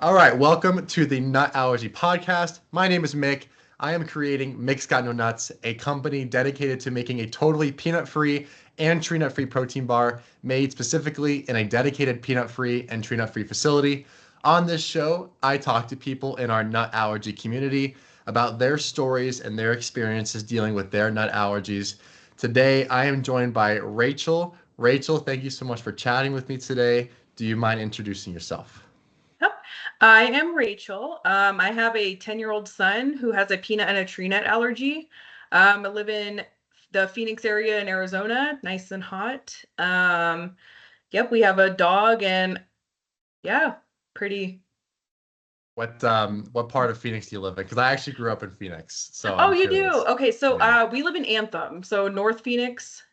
All right, welcome to the Nut Allergy Podcast. My name is Mick. I am creating Mick's Got No Nuts, a company dedicated to making a totally peanut-free and tree nut-free protein bar made specifically in a dedicated peanut-free and tree nut-free facility. On this show, I talk to people in our nut allergy community about their stories and their experiences dealing with their nut allergies. Today, I am joined by Rachel. Rachel, thank you so much for chatting with me today. Do you mind introducing yourself? Yep. I am Rachel. I have a 10-year-old son who has a peanut and a tree nut allergy. I live in the Phoenix area in Arizona, nice and hot. Yep, we have a dog and yeah, pretty. What part of Phoenix do you live in? Because I actually grew up in Phoenix, so Oh, I'm you do? curious. Okay, so Yeah. we live in Anthem, so North Phoenix.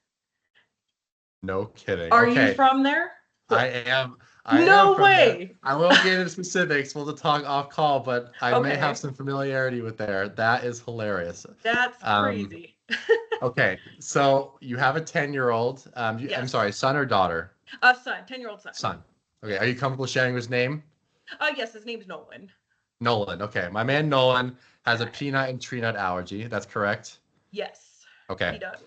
No kidding. Are you Okay. from there? I So, am I am no from there. way. I won't get into specifics. We'll talk off call, but I may have Okay, some familiarity with there. That is hilarious. that's Um, crazy. okay, so you have a 10-year-old. I'm Yes. sorry, son or daughter? Son, 10-year-old son. Son. Okay, are you comfortable sharing his name? Yes, his name's Nolan. Nolan. Okay, my man Nolan has a Okay. peanut and tree nut allergy. That's correct? Yes, he Okay. does.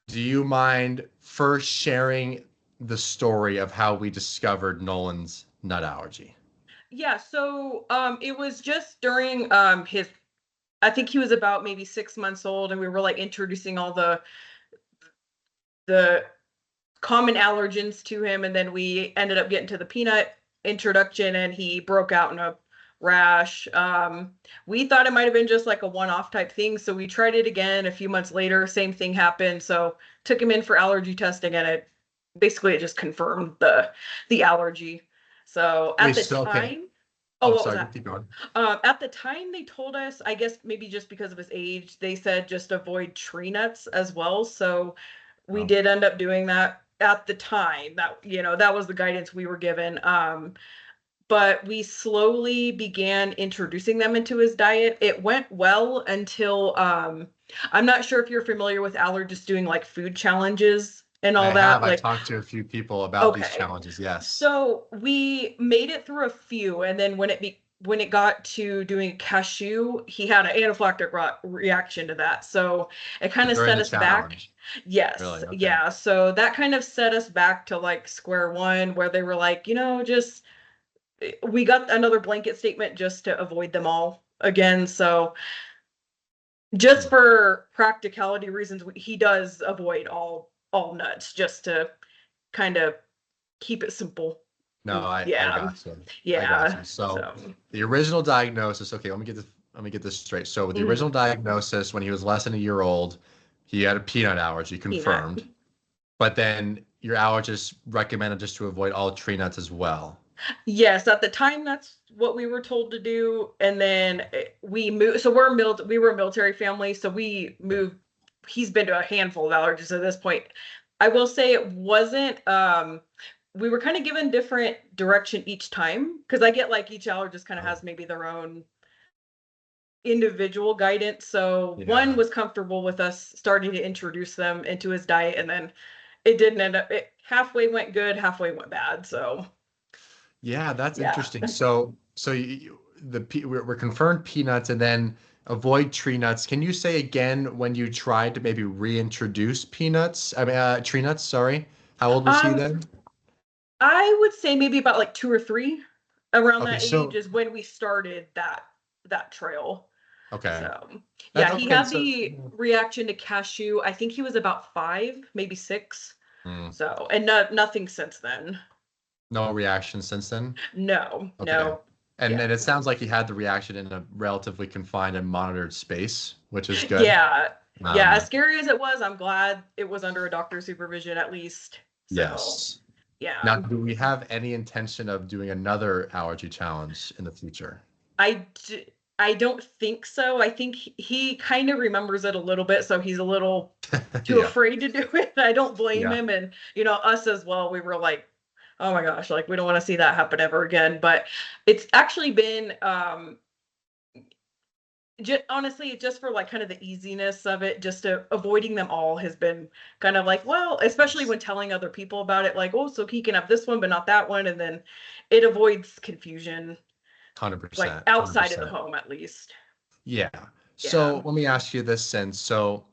Do you mind first sharing the story of how we discovered Nolan's nut allergy? Yeah, so it was just during his I think he was about maybe 6 months old, and we were like introducing all the common allergens to him, and then we ended up getting to the peanut introduction, and he broke out in a rash. We thought it might have been just like a one-off type thing, so we tried it again a few months later. Same thing happened, so took him in for allergy testing, and it just confirmed the allergy. So Wait, at the so okay. time, oh, Oh, what was sorry, that? keep going. At the time, they told us, I guess maybe just because of his age, they said just avoid tree nuts as well. So we Oh. did end up doing that at the time. That was the guidance we were given. But we slowly began introducing them into his diet. It went well until I'm not sure if you're familiar with allergists doing like food challenges and I all have. that. I Like, talked to a few people about these okay. challenges. Yes. So we made it through a few, and then when it got to doing cashew, he had an anaphylactic reaction to that. So it kind of During set the us back. challenge. Yes, Really? Okay. yeah. So that kind of set us back to like square one, where they were like, just we got another blanket statement just to avoid them all again. So just Hmm. for practicality reasons, he does avoid all nuts just to kind of keep it simple. No, I Yeah. got you. I got Yeah. you. So So, the original diagnosis, okay, let me get this straight. So with the original mhm, diagnosis, when he was less than a year old, he had a peanut allergy peanut. confirmed. But then your allergist recommended just to avoid all tree nuts as well. Yes, at the time that's what we were told to do, and then we moved. So we were a military family, so we moved. He's been to a handful of allergies at this point. I will say it wasn't. We were kind of given different direction each time, because I get like each allergist kind of Oh, has maybe their own individual guidance. So one yeah. was comfortable with us starting to introduce them into his diet, and then it didn't end up. It halfway went good, halfway went bad. So Yeah, that's yeah. interesting. So we're confirmed peanuts and then avoid tree nuts. Can you say again when you tried to maybe reintroduce peanuts? I mean, tree nuts, sorry. How old was he Um, then? I would say maybe about like 2 or 3 around Okay, that age so is when we started that trail. okay. So That's yeah, he okay. had So the reaction to cashew. I think he was about 5, maybe 6. hmm, So and nothing since then. no reaction since then. No, Okay. no. And Yeah. then it sounds like he had the reaction in a relatively confined and monitored space, which is good. Yeah. Yeah, as Um, scary as it was, I'm glad it was under a doctor's supervision at least. So, yes. Now, yeah. do we have any intention of doing another allergy challenge in the future? I d- I don't think so. I think he kind of remembers it a little bit, so he's a little too Yeah. afraid to do it. I don't blame Yeah. him, and us as well. We were like, oh my gosh, like we don't want to see that happen ever again. But it's actually been honestly just for like kind of the easiness of it, just to avoiding them all has been kind of like, well, especially when telling other people about it, like, oh, so he can have this one but not that one, and then it avoids confusion. like 100%, outside of the 100%. home at least. Yeah. Yeah. So let me ask you this then. So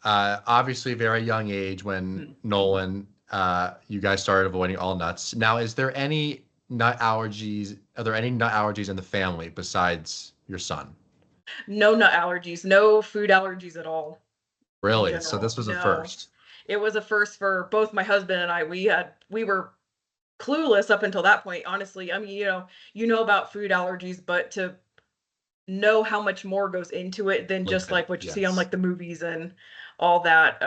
obviously very young age when Mhm. Nolan, you guys started avoiding all nuts. Now, is there any nut allergies? Are there any nut allergies in the family besides your son? No nut allergies, no food allergies at all in Really? So general. this was a No. first. It was a first for both my husband and I. We were clueless up until that point, honestly. I mean, you know about food allergies, but to know how much more goes into it than just Okay. like what you see on Yes. like the movies and all that,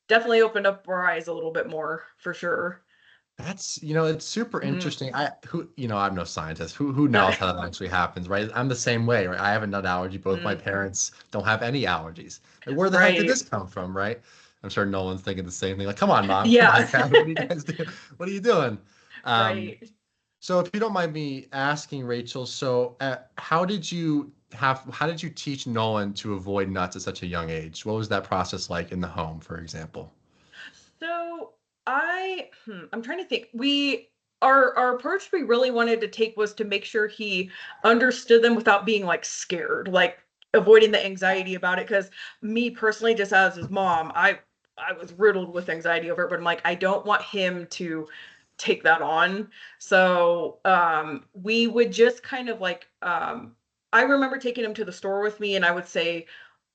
definitely opened up our eyes a little bit more for sure. That's, it's super Mhm. interesting. I'm no scientist. Who knows how that actually happens, right? I'm the same way, right? I have a nut allergy. Both my Mm, parents don't have any allergies. Like, where the heck did right. this come from, right? I'm sure no one's thinking the same thing. Like, come on, mom, come on, Yeah. dad, what are you guys doing? What are you doing? Um, Right. so if you don't mind me asking, Rachel, so how did you teach Nolan to avoid nuts at such a young age? What was that process like in the home, for example? So I'm trying to think. Our approach we really wanted to take was to make sure he understood them without being like scared, like avoiding the anxiety about it. Because me personally, just as his mom, I was riddled with anxiety over it, but I'm like, I don't want him to take that on. So we would just kind of like I remember taking him to the store with me and I would say,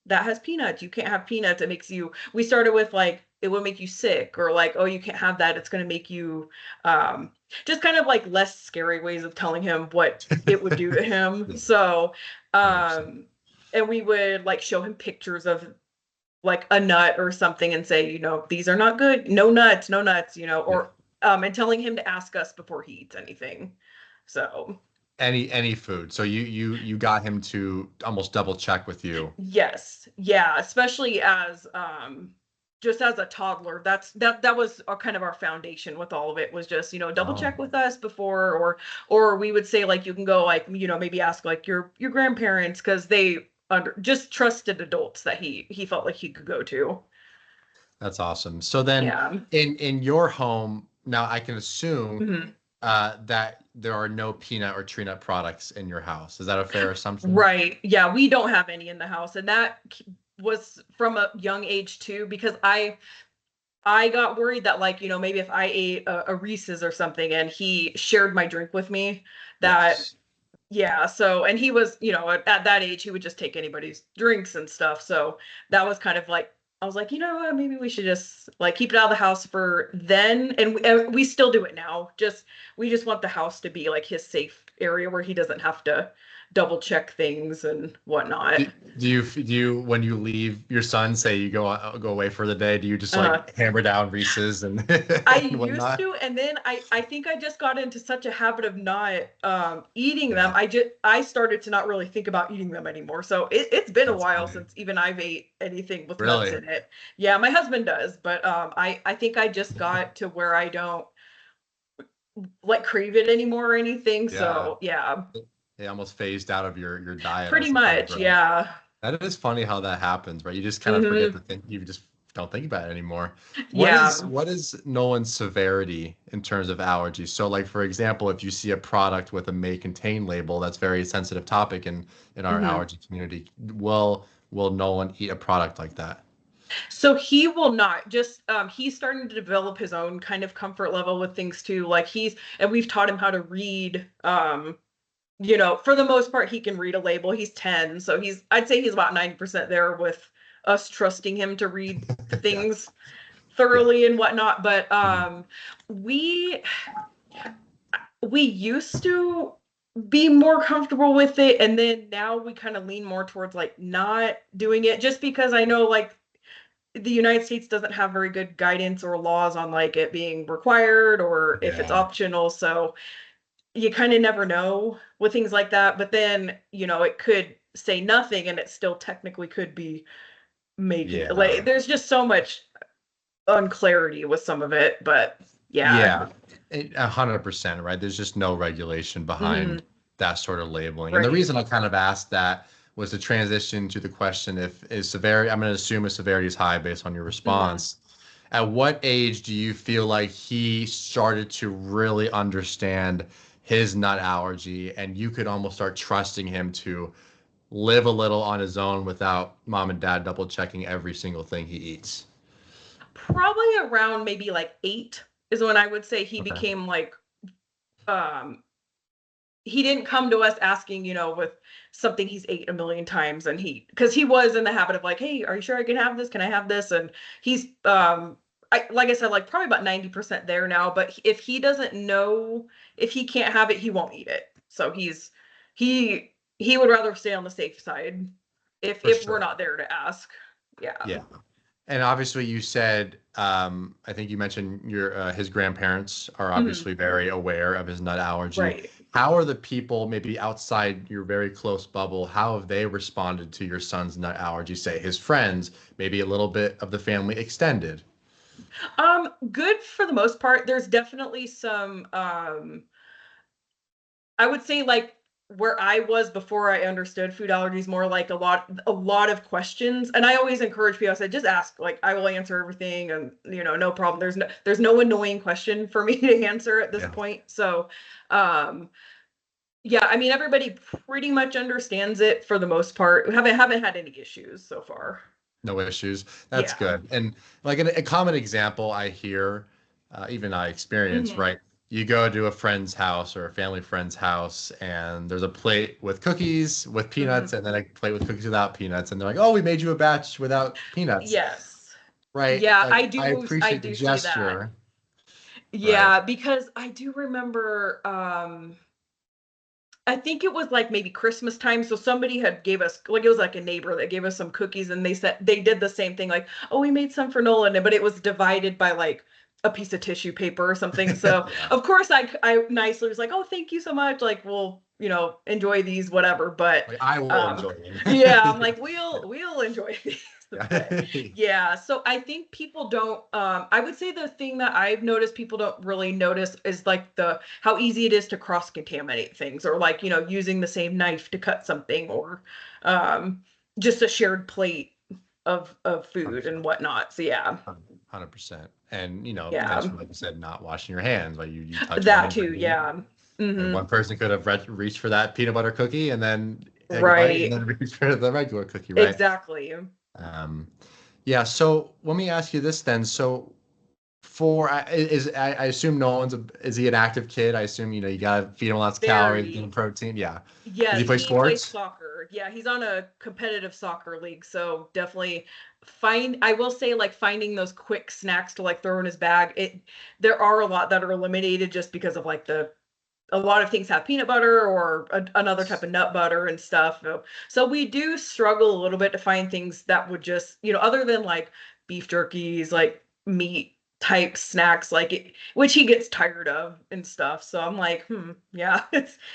that has peanuts. You can't have peanuts. It makes you, we started with like, it will make you sick, or like, oh, you can't have that. It's going to make you, um, just kind of like less scary ways of telling him what it would do to him. Yeah, So, 100%. um, and we would like show him pictures of like a nut or something and say, these are not good. No nuts, no nuts, Yeah. or, and telling him to ask us before he eats anything. So, Any food. So you got him to almost double check with you. yes. Yeah, especially as just as a toddler. That was kind of our foundation with all of it was just, double Oh, check with us before or we would say like you can go like, maybe ask like your grandparents because they just trusted adults that he felt like he could go to. that's awesome. So then Yeah. in your home, now I can assume Mhm. that there are no peanut or tree nut products in your house. Is that a fair assumption? Right. Yeah, we don't have any in the house and that was from a young age too because I got worried that like, maybe if I ate a Reese's or something and he shared my drink with me, that Yes. yeah, so and he was, at that age he would just take anybody's drinks and stuff. So that was kind of like I was like, you know what, maybe we should just like keep it out of the house for then and we still do it now. Just we just want the house to be like his safe area where he doesn't have to double check things and whatnot. Do you when you leave your son, say you go away for the day, do you just Uh, like hammer down Reese's and I and used whatnot? to, and then I think I just got into such a habit of not eating them. Yeah, I started to not really think about eating them anymore. So it's been a that's while funny. since even I've ate anything with nuts Really? in it. Yeah, my husband does, but I think I just got to where I don't like crave it anymore or anything. Yeah. So yeah, They almost phased out of your diet, I pretty suppose, much. right? Yeah. That is funny how that happens, right? You just kind of forget to Hmm. think, you just don't think about it anymore. What is Yeah. what is Nolan's severity in terms of allergies? So like for example, if you see a product with a may contain label, that's very sensitive topic in our Hmm. allergy community. Will Nolan eat a product like that? So he will not just he's starting to develop his own kind of comfort level with things too. Like and we've taught him how to read for the most part he can read a label. He's 10, so I'd say he's about 90% there with us trusting him to read Yeah. things Yeah. thoroughly and whatnot. But Mhm. we we used to be more comfortable with it and then now we kind of lean more towards like not doing it just because I know like the United States doesn't have very good guidance or laws on like it being required or if it's Yeah. optional. So you kind of never know with things like that. But then, it could say nothing and it still technically could be making Yeah. like there's just so much unclarity with some of it. But yeah. Yeah, 100%, right? There's just no regulation behind Mhm. that sort of labeling. And the Right. reason I kind of asked that was to transition to the question if is severity, I'm going to assume if severity is high based on your Mhm. response. At what age do you feel like he started to really understand his nut allergy, and you could almost start trusting him to live a little on his own without mom and dad double checking every single thing he eats? Probably around maybe like 8 is when I would say he Okay. became like, um, he didn't come to us asking, with something he's ate a million times, and because he was in the habit of like, hey, are you sure I can have this? Can I have this? And he's, like I said, like probably about 90% there now. But if he doesn't know, if he can't have it, he won't eat it. So he would rather stay on the safe side if For we're sure. not there to ask. Yeah. Yeah. And obviously, you said, I think you mentioned his grandparents are Mhm. obviously very aware of his nut allergy. Right. How are the people maybe outside your very close bubble? How have they responded to your son's nut allergy? Say his friends, maybe a little bit of the family extended. Good for the most part. There's definitely some, I would say like where I was before I understood food allergies, more like a lot of questions. And I always encourage people, I said, just ask, like I will answer everything, and no problem. There's no annoying question for me to answer at this Yeah. point. So um yeah, I mean everybody pretty much understands it for the most part. We haven't had any issues so far. No issues. That's Yeah. good. And like a common example I hear, even I experience, Mhm. right? You go to a friend's house or a family friend's house, and there's a plate with cookies with peanuts, Mhm. and then a plate with cookies without peanuts, and they're like, "Oh, we made you a batch without peanuts." Yes. Right? Yeah, Like, I I do I appreciate the do see that. gesture, right? Yeah, because I do remember, I think it was like maybe Christmas time. So somebody had gave us, like, it was like a neighbor that gave us some cookies, and they said they did the same thing, like, oh, we made some for Nolan, but it was divided by like a piece of tissue paper or something. So Yeah. of course I nicely was like, oh, thank you so much. Like, we'll, enjoy these, whatever. But Like, I will um enjoy them. yeah, I'm like, we'll enjoy these. But Yeah. yeah, so I think people don't, I would say the thing that I've noticed people don't really notice is like the how easy it is to cross contaminate things, or like, using the same knife to cut something, or um just a shared plate of food and whatnot. So yeah. 100%. And Yeah. mention, like you said, not washing your hands while you touch one That too, ingredient. yeah. And Hmm. one person could have reached for that peanut butter cookie and then take a bite and Right. then reach for the regular cookie, right? Exactly. Um, yeah. So let me ask you this then. So I assume Nolan's is he an active kid? I assume you gotta feed him lots of calories, give him Very. protein. Yeah. Does he Yes, play he plays sports? soccer. Yeah, he's on a competitive soccer league, so definitely I will say, like, finding those quick snacks to like throw in his bag. There are a lot that are eliminated just because of like a lot of things have peanut butter or another type of nut butter and stuff. So we do struggle a little bit to find things that would just, other than like beef jerkies, like meat type snacks, like which he gets tired of and stuff. So I'm like, yeah,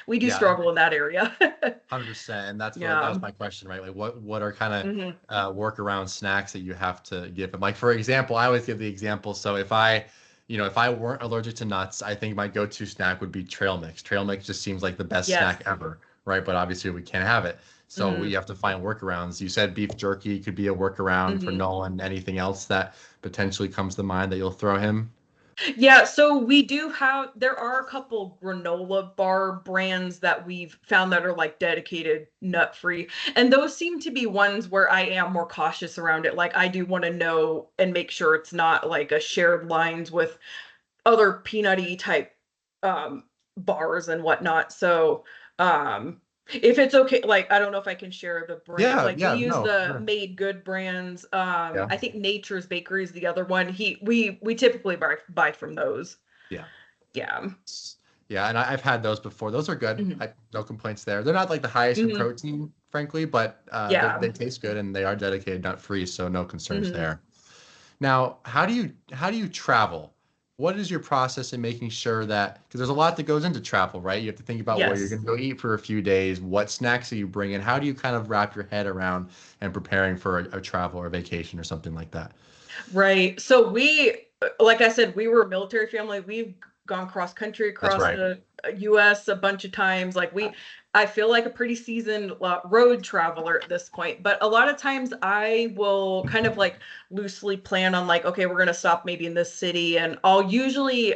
we do Yeah. struggle in that area. 100%. And that Yeah. was my question, right? Like what are kind of Hmm. workaround snacks that you have to give him? Like, for example, I always give the example. So if I weren't allergic to nuts, I think my go-to snack would be trail mix. Trail mix just seems like the best Yes. snack ever, right? But obviously we can't have it. So we Hmm. have to find workarounds. You said beef jerky could be a workaround for Hmm. Nolan. Anything else that potentially comes to mind that you'll throw him? Yeah, so there are a couple granola bar brands that we've found that are like dedicated nut free. And those seem to be ones where I am more cautious around it. Like, I do want to know and make sure it's not like a shared lines with other peanutty type um bars and whatnot. So if it's okay, like, I don't know if I can share the brand. Yeah, Like, we yeah, use no, the sure. Made Good brands. Yeah. I think Nature's Bakery is the other one. We typically buy from those. Yeah. Yeah. Yeah, and I've had those before. Those are good. Hmm. No complaints there. They're not like the highest in Hmm. protein, frankly, but Yeah. they taste good and they are dedicated nut free, so no concerns Hmm. there. Now, how do you travel? What is your process in making sure that because there's a lot that goes into travel, right? You have to think about where you're Yes. going to go eat for a few days, what snacks are you bringing? How do you kind of wrap your head around and preparing for a travel or vacation or something like that? Right. So like I said, we were a military family. We've gone cross country That's across right. the US a bunch of times. I feel like a pretty seasoned road traveler at this point. But a lot of times I will kind of like loosely plan on like, okay, we're going to stop maybe in this city. And I'll usually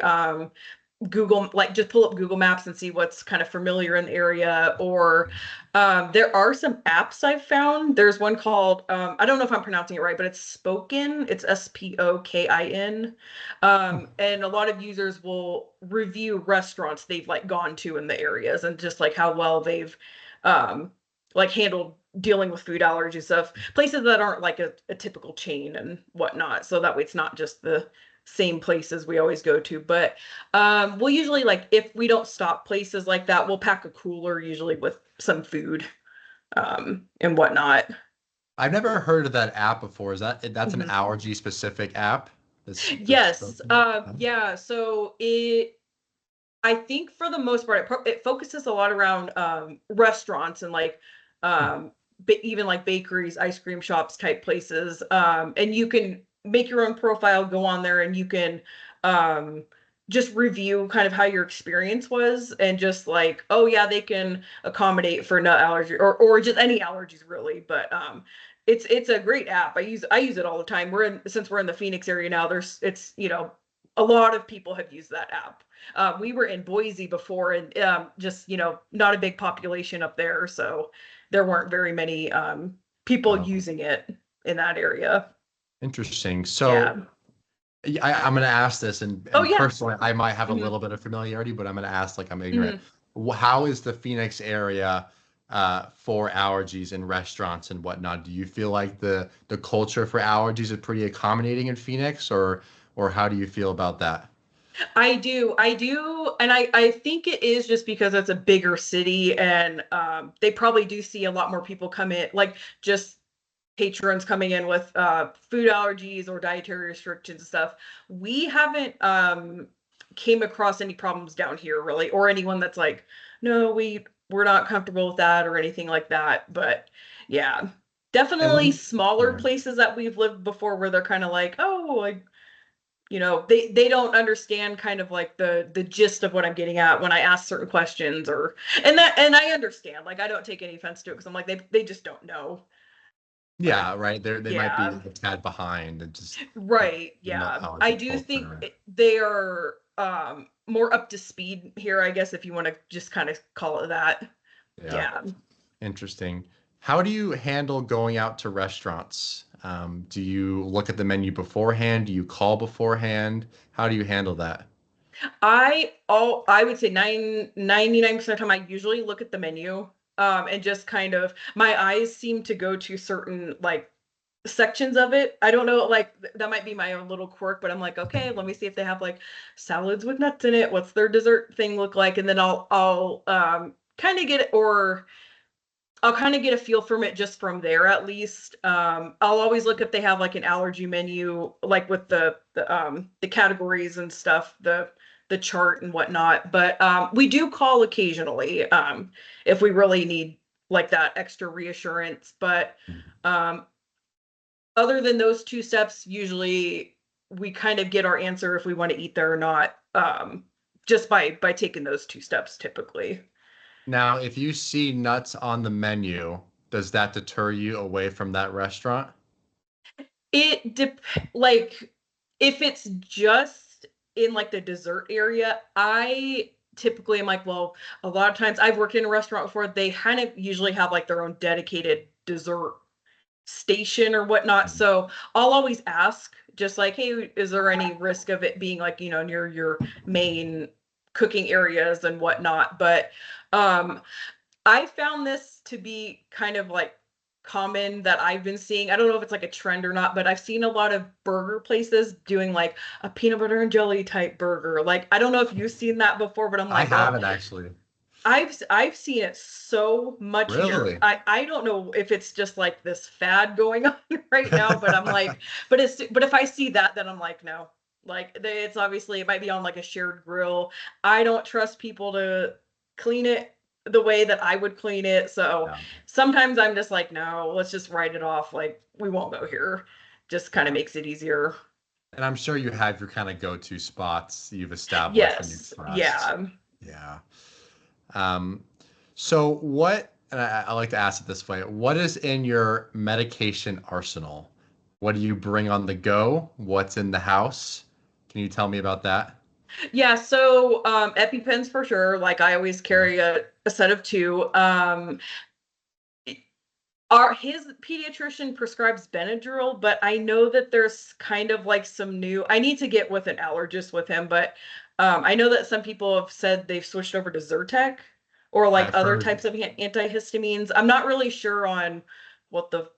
just pull up Google Maps and see what's kind of familiar in the area. Or there are some apps I've found. There's one called, I don't know if I'm pronouncing it right, but it's Spoken. It's Spokin. And a lot of users will review restaurants they've like gone to in the areas and just like how well they've like handled dealing with food allergy stuff. Places that aren't like a typical chain and whatnot. So that way it's not just the same places we always go to. But we'll usually, like, if we don't stop places like that, we'll pack a cooler usually with some food and whatnot. I've never heard of that app before. That's an Mhm. allergy specific app? Yes. Yeah. So I think for the most part, it focuses a lot around restaurants and like even like bakeries, ice cream shops type places. And you can make your own profile, go on there, and you can just review kind of how your experience was, and just like, oh yeah, they can accommodate for nut allergy or just any allergies really. But it's a great app. I use it all the time. Since we're in the Phoenix area now, it's a lot of people have used that app. We were in Boise before, and just not a big population up there, so there weren't very many people using it in that area. Interesting. Yeah. So I'm going to ask this, and Oh yeah. personally, I might have a Mhm. little bit of familiarity, but I'm going to ask like I'm ignorant. Mhm. How is the Phoenix area for allergies in restaurants and whatnot? Do you feel like the culture for allergies is pretty accommodating in Phoenix, or how do you feel about that? I do, and I think it is just because it's a bigger city, and they probably do see a lot more people come in, like just patrons coming in with food allergies or dietary restrictions and stuff. We haven't came across any problems down here really, or anyone that's like, no, we're not comfortable with that or anything like that. But yeah, And definitely smaller yeah. places that we've lived before where they're kind of like, oh, like, they don't understand kind of like the gist of what I'm getting at when I ask certain questions, or and I understand, like I don't take any offense to it because I'm like they just don't know. But Yeah, right. They might be yeah. a tad behind and just Right. the nut Yeah. I allergy do think culture. they are more up to speed here, I guess, if you want to just kind of call it that. Yeah. Yeah. Interesting. How do you handle going out to restaurants? Do you look at the menu beforehand? Do you call beforehand? How do you handle that? I would say 99% of the time I usually look at the menu and just kind of my eyes seem to go to certain like sections of it. I don't know, like that might be my own little quirk, but I'm like, okay, let me see if they have like salads with nuts in it. What's their dessert thing look like? And then I'll kind of get it, or I'll kind of get a feel from it just from there at least. I'll always look if they have like an allergy menu, like with the categories and stuff, the chart and whatnot. But we do call occasionally if we really need like that extra reassurance. But um, other than those two steps, usually we kind of get our answer if we want to eat there or not, just by taking those two steps typically. Now, if you see nuts on the menu, does that deter you away from that restaurant? It dep like if it's just in like the dessert area, I typically am like, well, a lot of times I've worked in a restaurant before, they kind of usually have like their own dedicated dessert station or whatnot. Mhm. So I'll always ask, just like, hey, is there any risk of it being like, near your main cooking areas and whatnot? But um I found this to be kind of like common that I've been seeing. I don't know if it's like a trend or not, but I've seen a lot of burger places doing like a peanut butter and jelly type burger. Like I don't know if you've seen that before, but I'm I like, oh, haven't actually. I've seen it so much here. Really? I don't know if it's just like this fad going on right now, but I'm like, but if I see that, then I'm like, no. Like it's obviously it might be on like a shared grill. I don't trust people to clean it the way that I would clean it. So Yeah. sometimes I'm just like, no, let's just write it off. Like we won't go here. Just kind of Yeah. makes it easier. And I'm sure you have your kind of go-to spots you've established and you Yes. trust. Yeah. Yeah. Um, so what, and I like to ask it this way, what is in your medication arsenal? What do you bring on the go? What's in the house? Can you tell me about that? Yeah, so EpiPens for sure. Like I always carry a set of two. His pediatrician prescribes Benadryl, but I know that there's kind of like some new. I need to get with an allergist with him, but I know that some people have said they've switched over to Zyrtec or like I've other heard. types of antihistamines. I'm not really sure on what the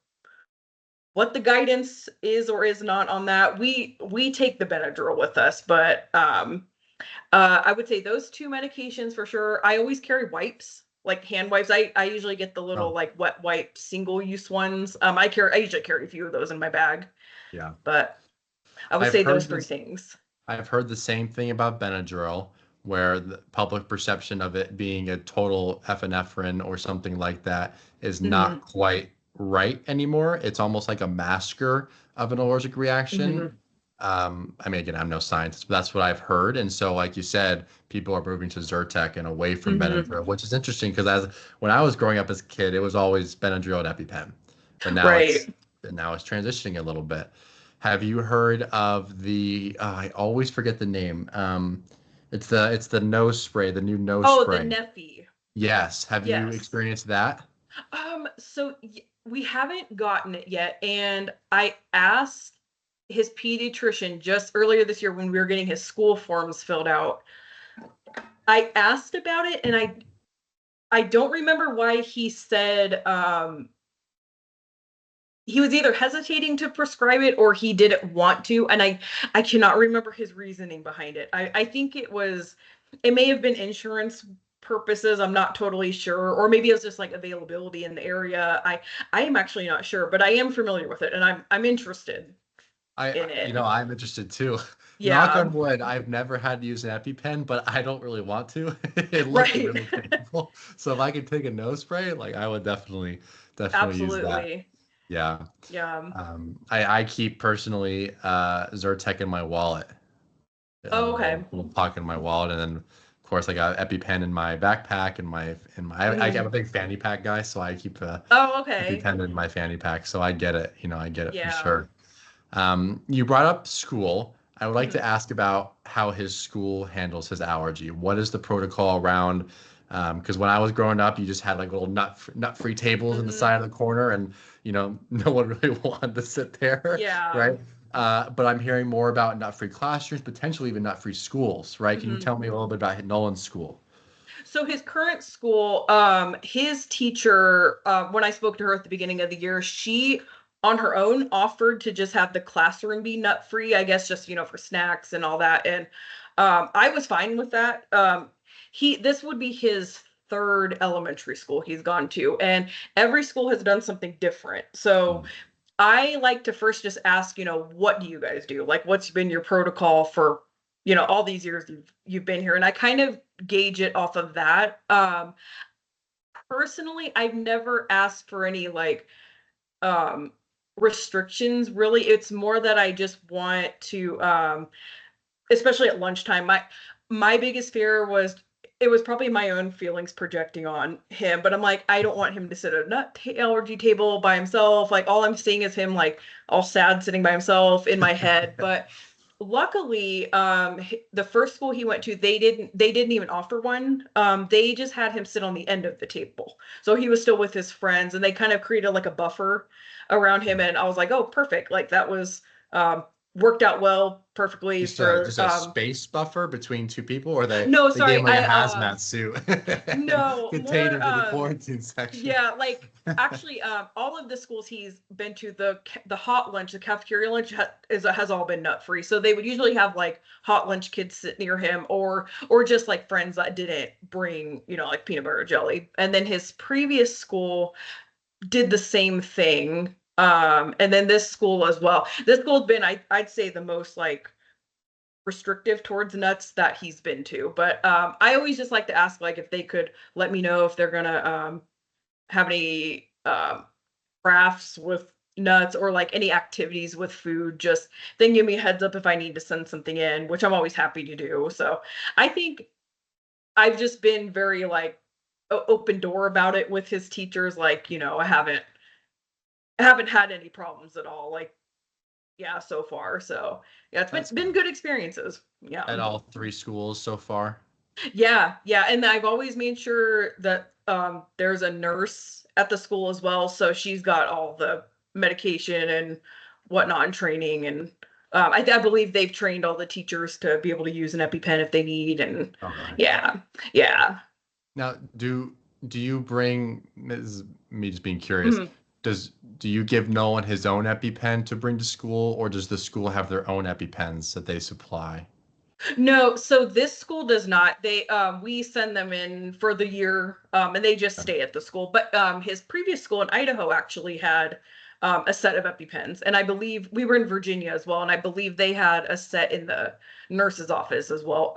what the guidance is or is not on that. We take the Benadryl with us, but I would say those two medications for sure. I always carry wipes, like hand wipes. I usually get the little Oh, like wet wipe single use ones. I usually carry a few of those in my bag, yeah. but I would I've say those heard three this. things. I've heard the same thing about Benadryl, where the public perception of it being a total epinephrine or something like that is Hmm. not quite right anymore. It's almost like a masker of an allergic reaction. Hmm. I mean, again, I'm no scientist, but that's what I've heard. And so, like you said, people are moving to Zyrtec and away from Hmm. Benadryl, which is interesting because as when I was growing up as a kid, it was always Benadryl and EpiPen, but Right. now it's transitioning a little bit. Have you heard of the? I always forget the name. It's the nose spray, the new nose Oh, the spray. Neffy. Yes. Have you Yes. experienced that? So we haven't gotten it yet, and I asked his pediatrician just earlier this year when we were getting his school forms filled out. I asked about it, and I don't remember why he said he was either hesitating to prescribe it or he didn't want to, and I cannot remember his reasoning behind it. I think it may have been insurance purposes. I'm not totally sure, or maybe it was just like availability in the area. I am actually not sure, but I am familiar with it, and I'm interested in it. I'm interested too. Knock Yeah, on wood, I've never had to use an EpiPen, but I don't really want to. It looks right. really painful. So if I could take a nose spray, like I would definitely use that. Absolutely. Yeah. Yeah. I keep personally Zyrtec in my wallet, a Oh, little okay. little pocket in my wallet, and then of course I got EpiPen in my backpack and I'm a Mhm. big fanny pack guy, so I keep a Oh, okay. EpiPen in my fanny pack. So I get it, I get it for Yeah. sure. You brought up school. I would like Mhm. to ask about how his school handles his allergy. What is the protocol around? Because when I was growing up, you just had like little nut-free tables in the Mhm. side of the corner, and no one really wanted to sit there, Yeah. right? But I'm hearing more about nut-free classrooms, potentially even nut-free schools, right? Can you Mhm. tell me a little bit about Nolan's school? So his current school, his teacher, when I spoke to her at the beginning of the year, she on her own offered to just have the classroom be nut free, I guess just, for snacks and all that. And I was fine with that. This would be his third elementary school he's gone to, and every school has done something different. So Mm. I like to first just ask, what do you guys do? Like, what's been your protocol for, all these years you've been here? And I kind of gauge it off of that. Personally, I've never asked for any like um restrictions. Really, it's more that I just want to especially at lunchtime. My biggest fear was it was probably my own feelings projecting on him, but I'm like, I don't want him to sit at a allergy table by himself. Like all I'm seeing is him like all sad sitting by himself in my head. But luckily, the first school he went to, they didn't even offer one. They just had him sit on the end of the table. So he was still with his friends, and they kind of created like a buffer around him. And I was like, oh, perfect. Like that was um worked out well perfectly Just a for just a space buffer between two people, or no, they gave sorry, him like a I hazmat suit no, contained more him to the quarantine section. yeah, like actually all of the schools he's been to, the hot lunch, the cafeteria lunch has all been nut free. So they would usually have like hot lunch kids sit near him, or just like friends that didn't bring, like peanut butter or jelly. And then his previous school did the same thing. And then this school as well. This school's been I'd say the most like restrictive towards nuts that he's been to. But I always just like to ask like if they could let me know if they're gonna have any crafts with nuts or like any activities with food. Just then give me a heads up if I need to send something in, which I'm always happy to do. So I think I've just been very like open door about it with his teachers. Like I haven't had any problems at all. Like yeah, so far. So yeah, it's been That's been good. good experiences. Yeah. At all three schools so far? Yeah, yeah, and I've always made sure that there's a nurse at the school as well, so she's got all the medication and whatnot and training, and I believe they've trained all the teachers to be able to use an EpiPen if they need, and Okay. yeah, yeah. Now, do you bring, this is me just being curious, Mhm. does do you give Nolan his own EpiPen to bring to school, or does the school have their own EpiPens that they supply? No, so this school does not. They we send them in for the year, and they just stay at the school. But his previous school in Idaho actually had a set of EpiPens, and I believe we were in Virginia as well, and I believe they had a set in the nurse's office as well.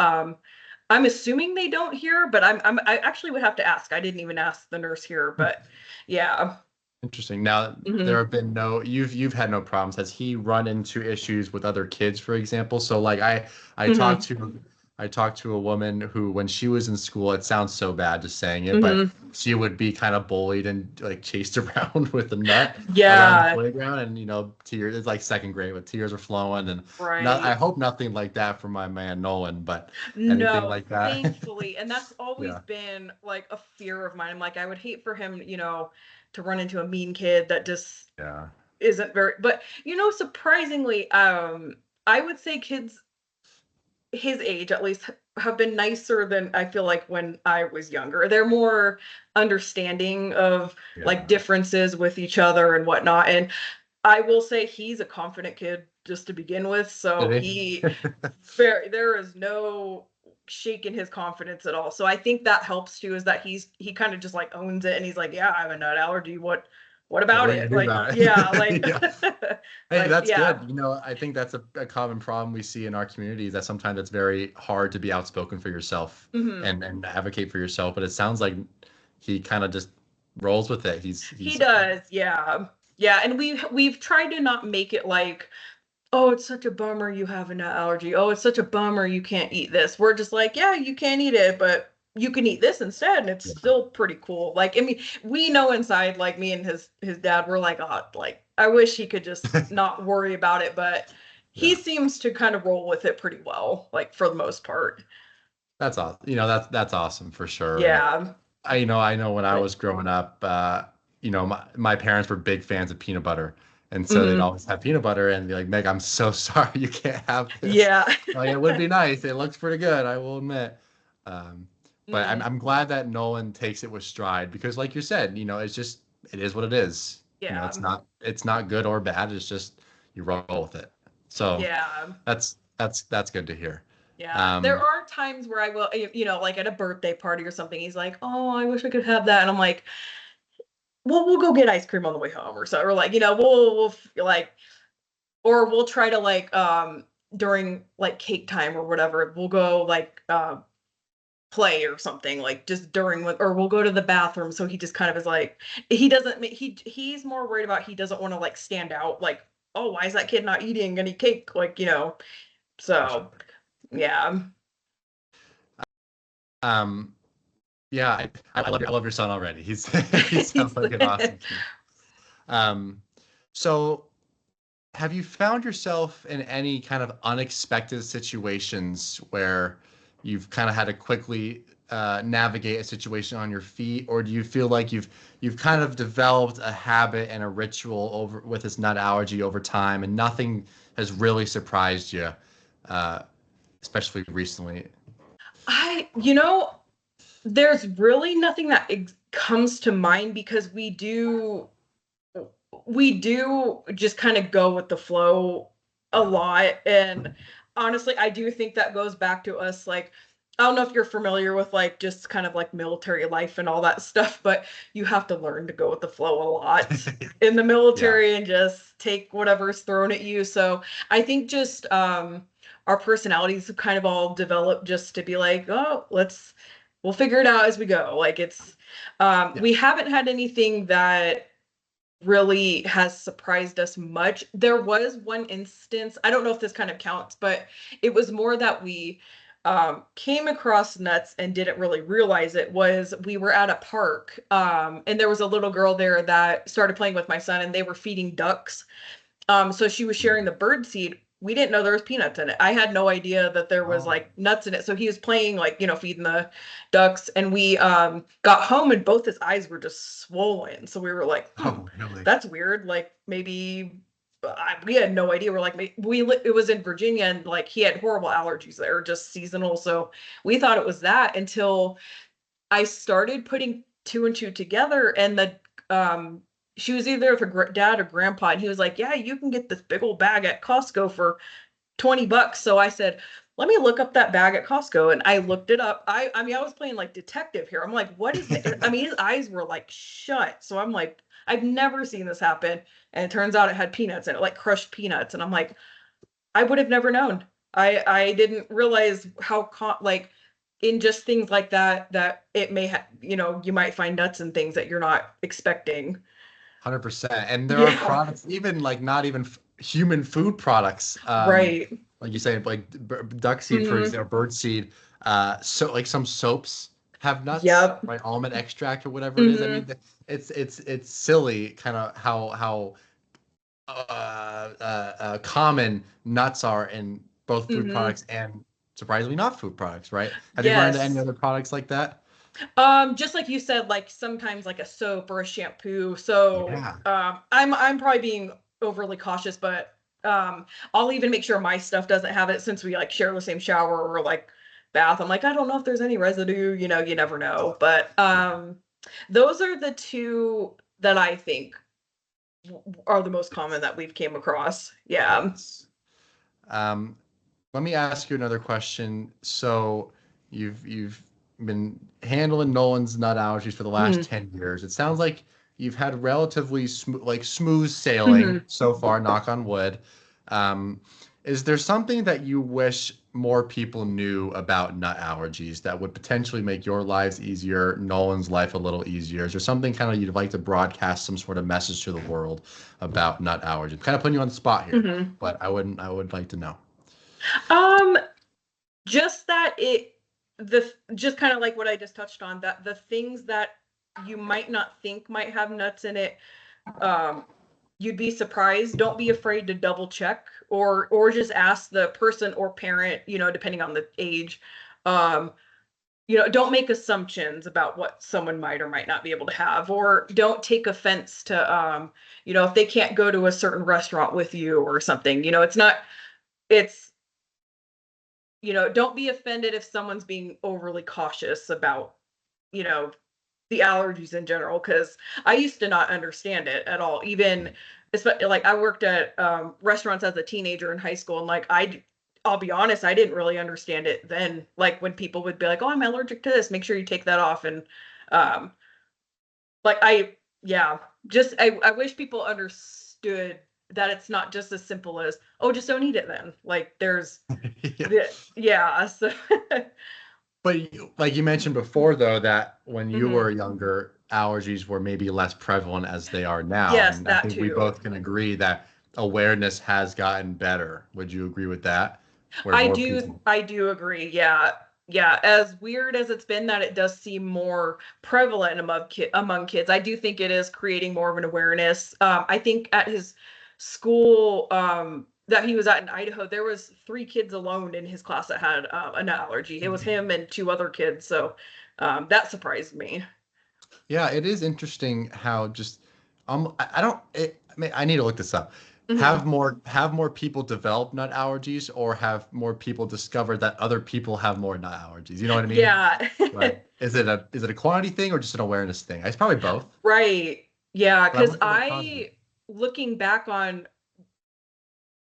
I'm assuming they don't here, but I actually would have to ask. I didn't even ask the nurse here, but yeah. Interesting. Now, there Hmm. have been no, you've had no problems. Has he run into issues with other kids, for example? So like I talked Hmm. to I talked to a woman who when she was in school, it sounds so bad just saying it, but Hmm. she would be kind of bullied and like chased around with a nut around the Yeah, playground and tears, it's like second grade, but tears are flowing and not I right. hope nothing like that for my man Nolan, but anything No, like that. thankfully. And that's always Yeah. been like a fear of mine. I'm like, I would hate for him, to run into a mean kid that just Yeah. isn't very, but surprisingly, I would say kids his age at least have been nicer than I feel like when I was younger. They're more understanding of like Yeah. differences with each other and whatnot. And I will say he's a confident kid just to begin with. So Did he there is no shaking his confidence at all. So I think that helps too, is that he kind of just like owns it and he's like, yeah, I have a nut allergy. What Like, about what are you it? gonna do Like, about yeah, like it? Yeah. Hey, like that's yeah. good. I think that's a common problem we see in our communities that sometimes it's very hard to be outspoken for yourself Hmm. and advocate for yourself. But it sounds like he kind of just rolls with it. He He's does, yeah. Yeah, and we've tried to not make it like, oh, it's such a bummer you have a nut allergy. Oh, it's such a bummer you can't eat this. We're just like, yeah, you can't eat it, but you can eat this instead, and it's yeah, still pretty cool. Like, I mean, we know inside, like me and his dad, we're like, oh, like I wish he could just not worry about it, but he yeah. seems to kind of roll with it pretty well, like for the most part. That's awesome. That's awesome for sure. And Yeah. I know when I Like, was growing up, my parents were big fans of peanut butter. And so they'd mhm. always have peanut butter and be like, Meg, I'm so sorry you can't have this. Yeah. Like, it would be nice. It looks pretty good, I will admit. Um, but I'm, Mm, I'm glad that Nolan takes it with stride because like you said, it is what it is. yeah. It's not good or bad. It's just you roll with it. So Yeah. that's good to hear. Yeah, there Um, are times where I will, like at a birthday party or something, he's like, "Oh, I wish I could have that," and I'm like, "Well, we'll go get ice cream on the way home," or so, or like, like, or we'll try to like, during like cake time or whatever, we'll go like, play or something like just during with, or we'll go to the bathroom. So he just kind of is like, he doesn't, he's more worried about he doesn't want to like stand out, like, oh, why is that kid not eating any cake, like, for sure. so yeah. Um, yeah, I love your son already. He sounds like an awesome kid. Um, so have you found yourself in any kind of unexpected situations where you've kind of had to quickly navigate a situation on your feet, or do you feel like you've kind of developed a habit and a ritual over with this nut allergy over time, and nothing has really surprised you, uh, especially recently? I, there's really nothing that comes to mind because we do just kind of go with the flow a Yeah. lot. And honestly, I do think that goes back to us, like, I don't know if you're familiar with like just kind of like military life and all that stuff, but you have to learn to go with the flow a lot in the Yeah. military and just take whatever's thrown at you. So I think just our personalities have kind of all developed just to be like, oh, we'll figure it out as we go. Like it's Yeah. we haven't had anything that really has surprised us much. There was one instance, I don't know if this kind of counts, but it was more that we came across nuts and didn't really realize it. Was we were at a park, and there was a little girl there that started playing with my son, and they were feeding ducks. So she was sharing the bird seed. we didn't know there was peanuts in it. I had no idea that there was Oh, like nuts in it. So he was playing like, feeding the ducks, and we got home and both his eyes were just swollen. So we were like, oh, really? that's weird. Like maybe we had no idea. We're like, it was in Virginia, and like he had horrible allergies there, just seasonal. So we thought it was that until I started putting two and two together, and she was either with her dad or grandpa, and he was like, yeah, you can get this big old bag at Costco for $20. So I said, let me look up that bag at Costco. And I looked it up. I mean, I was playing like detective here. I'm like, what is it? I mean, his eyes were like shut. So I'm like, I've never seen this happen. And it turns out it had peanuts in it, like crushed peanuts. And I'm like, I would have never known. I didn't realize how like in just things like that it may have, you might find nuts and things that you're not expecting. 100%. And there are Yeah. products, even like not even human food products. Right. Like you say, like duck seed, for example, bird seed. So like some soaps have nuts, Yep. right? Almond extract or whatever it is. I mean, it's silly kind of how common nuts are in both food products and surprisingly not food products, right? Have you run into any Yes. other products like that? Just like you said, like sometimes like a soap or a shampoo. So Yeah. I'm probably being overly cautious, but I'll even make sure my stuff doesn't have it since we like share the same shower or like bath. I'm like, I don't know if there's any residue, you never know. But those are the two that I think are the most common that we've came across. Yeah. Yes. Um, Let me ask you another question. So you've been handling Nolan's nut allergies for the last Mhm. 10 years. It sounds like you've had relatively smooth sailing Mhm. so far, knock on wood. Um, is there something that you wish more people knew about nut allergies that would potentially make your lives easier, Nolan's life a little easier? Is there something kind of you'd like to broadcast some sort of message to the world about nut allergies? Kind of putting you on the spot here, Mhm. but I would like to know. Um, just that just kind of like what I just touched on, that the things that you might not think might have nuts in it, um, you'd be surprised. Don't be afraid to double check or just ask the person or parent, depending on the age. Um, don't make assumptions about what someone might or might not be able to have, or don't take offense to, if they can't go to a certain restaurant with you or something. It's don't be offended if someone's being overly cautious about, you know, the allergies in general, because I used to not understand it at all. Even like I worked at restaurants as a teenager in high school, and like I'll be honest, I didn't really understand it then. Like when people would be like, "Oh, I'm allergic to this. Make sure you take that off." And um, like yeah, just I wish people understood that it's not just as simple as, "Oh, just don't eat it then." Like there's Yeah. yeah, so But like you mentioned before, though, that when you Mhm. were younger, allergies were maybe less prevalent as they are now. Yes, And I that think we too. both can agree that awareness has gotten better. Would you agree with that? Where I more do people. I do agree. Yeah. Yeah, as weird as it's been that it does seem more prevalent among kids, I do think it is creating more of an awareness. I think at his school that he was at in Idaho, there was 3 kids alone in his class that had an allergy. It was him and 2 other kids, so that surprised me. Yeah, it is interesting how just I don't I mean I need to look this up. Mhm. Have more people develop nut allergies or have more people discovered that other people have more nut allergies? You know what I mean? Yeah. Like is it a quantity thing or just an awareness thing? It's probably both, Right. Yeah, but I'm because looking at positive. looking back on,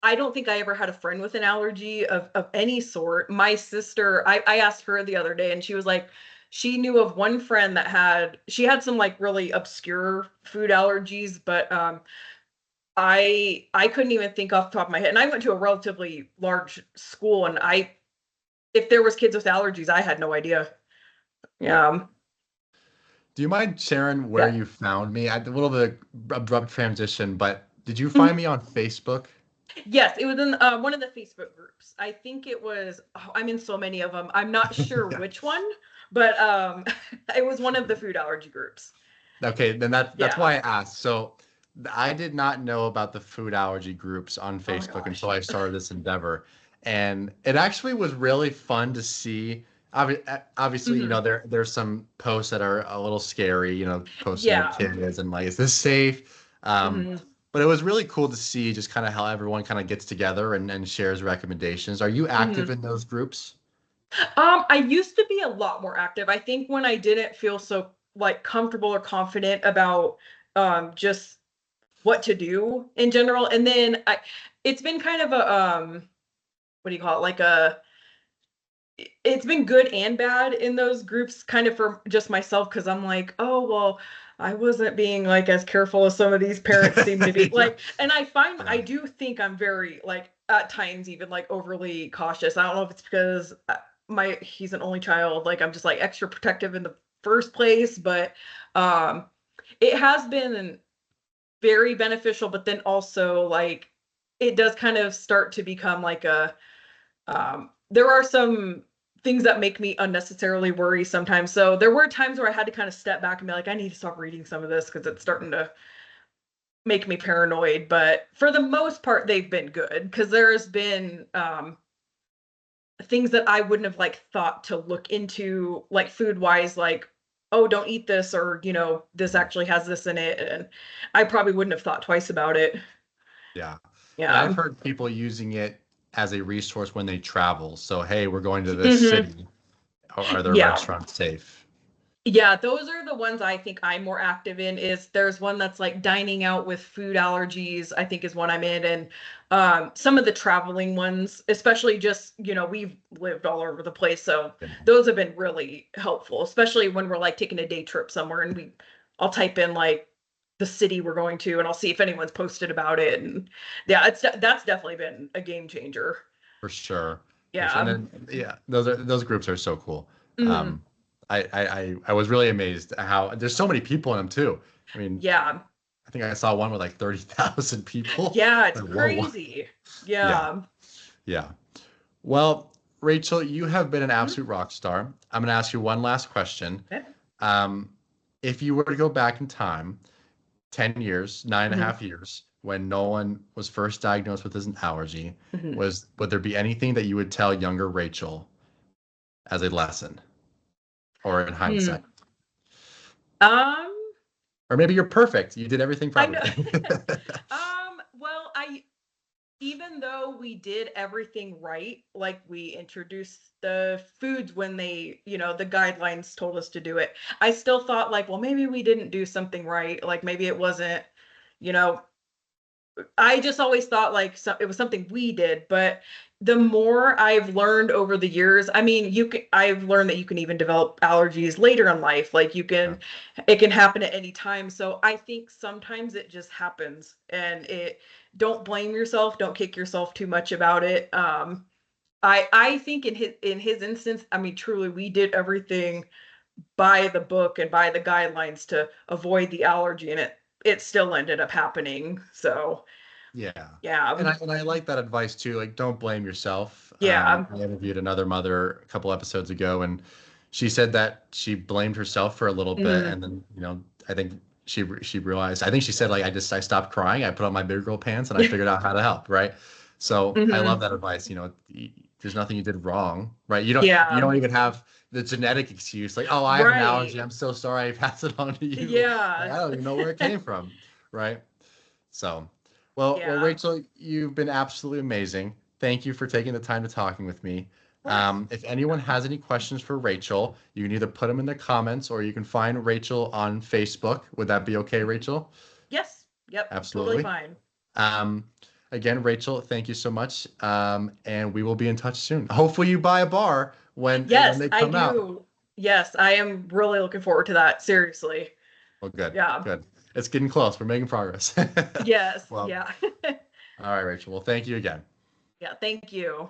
I don't think I ever had a friend with an allergy of any sort. My sister, I asked her the other day, and she was like, she knew of one friend that she had some like really obscure food allergies, but I couldn't even think off the top of my head. And I went to a relatively large school, and if there was kids with allergies, I had no idea. Yeah. Do you mind sharing where Yeah. you found me? I did a little bit abrupt transition, but did you find Mhm. me on Facebook? Yes, it was in one of the Facebook groups. I think it was, oh, I'm in so many of them. I'm not sure Yeah. which one, but it was one of the food allergy groups. Okay, then that's Yeah. why I asked. So I did not know about the food allergy groups on Oh my Facebook gosh. until I started this endeavor. And it actually was really fun to see. Obviously, Hmm. there's some posts that are a little scary, posting your Yeah. kids and like, is this safe? Hmm. But it was really cool to see just kind of how everyone kind of gets together and shares recommendations. Are you active Hmm. in those groups? I used to be a lot more active. I think when I didn't feel so like comfortable or confident about just what to do in general. And then it's been kind of a what do you call it? Like it's been good and bad in those groups kind of for just myself because I'm like, oh well, I wasn't being like as careful as some of these parents seem to be. Yeah. Like, and I find Yeah. I do think I'm very like at times even like overly cautious. I don't know if it's because my he's an only child, like I'm just like extra protective in the first place, but um it has been very beneficial, but then also like it does kind of start to become like a there are some things that make me unnecessarily worry sometimes. So there were times where I had to kind of step back and be like, I need to stop reading some of this because it's starting to make me paranoid. But for the most part, they've been good because there's been things that I wouldn't have like thought to look into, like food wise, like, oh, don't eat this, or this actually has this in it. And I probably wouldn't have thought twice about it. Yeah. And I've Yeah. heard people using it as a resource when they travel. So, hey, we're going to this Hmm. city. Are there Yeah. restaurants safe? Yeah, those are the ones I think I'm more active in. Is there's one that's like dining out with food allergies, I think is one I'm in. And some of the traveling ones, especially just, we've lived all over the place. So Yeah. those have been really helpful, especially when we're like taking a day trip somewhere and I'll type in like the city we're going to and I'll see if anyone's posted about it. And yeah, that's definitely been a game changer. For sure. For sure. And Yeah. then, yeah, those groups are so cool. Mhm. Um, I was really amazed at how there's so many people in them too. I mean, Yeah. I think I saw one with like 30,000 people. Yeah, it's Like, whoa. crazy. Yeah. Yeah. Yeah. Well, Rachel, you have been an Mhm. absolute rock star. I'm going to ask you one last question. Okay. Um, if you were to go back in time, 10 years, nine and a Mhm. half years, when Nolan was first diagnosed with an allergy, Mhm. would there be anything that you would tell younger Rachel as a lesson or in hindsight? Hmm. Um, Or maybe you're perfect. You did everything I know. properly. Well, I even though we did everything right, like we introduced the foods when the guidelines told us to do it, I still thought like, well, maybe we didn't do something right. Like maybe it wasn't, you know, I just always thought like it was something we did, but the more I've learned over the years, I mean, I've learned that you can even develop allergies later in life. Like Yeah. it can happen at any time. So I think sometimes it just happens and don't blame yourself. Don't kick yourself too much about it. I think in his instance, I mean, truly, we did everything by the book and by the guidelines to avoid the allergy, and it still ended up happening. So Yeah. yeah. And I like that advice too. Like, don't blame yourself. Yeah. I interviewed another mother a couple episodes ago, and she said that she blamed herself for a little bit, Mhm. and then I think she realized. I think she said like I stopped crying. I put on my big girl pants, and I figured out how to help. Right. So I love Mhm. that advice. There's nothing you did wrong. Right. You don't Yeah. even have the genetic excuse like, oh, I have an allergy. Right. I'm so sorry. I passed it on to you. Like, Yeah. I don't even know where it came from. Right. So, well, Yeah. Of Rachel, you've been absolutely amazing. Thank you for taking the time to talking with me. course. If anyone has any questions for Rachel, you can either put them in the comments or you can find Rachel on Facebook. Would that be okay, Rachel? Yes. Yep. Totally Absolutely. fine. Um, again, Rachel, thank you so much. And we will be in touch soon. Hopefully, you buy a bar when Yes, they I come out. do. Yes, I am really looking forward to that. Seriously. Well, good, Yeah. good. It's getting close. We're making progress. Yes. Well, Yeah. all right, Rachel. Well, thank you again. Yeah. Thank you.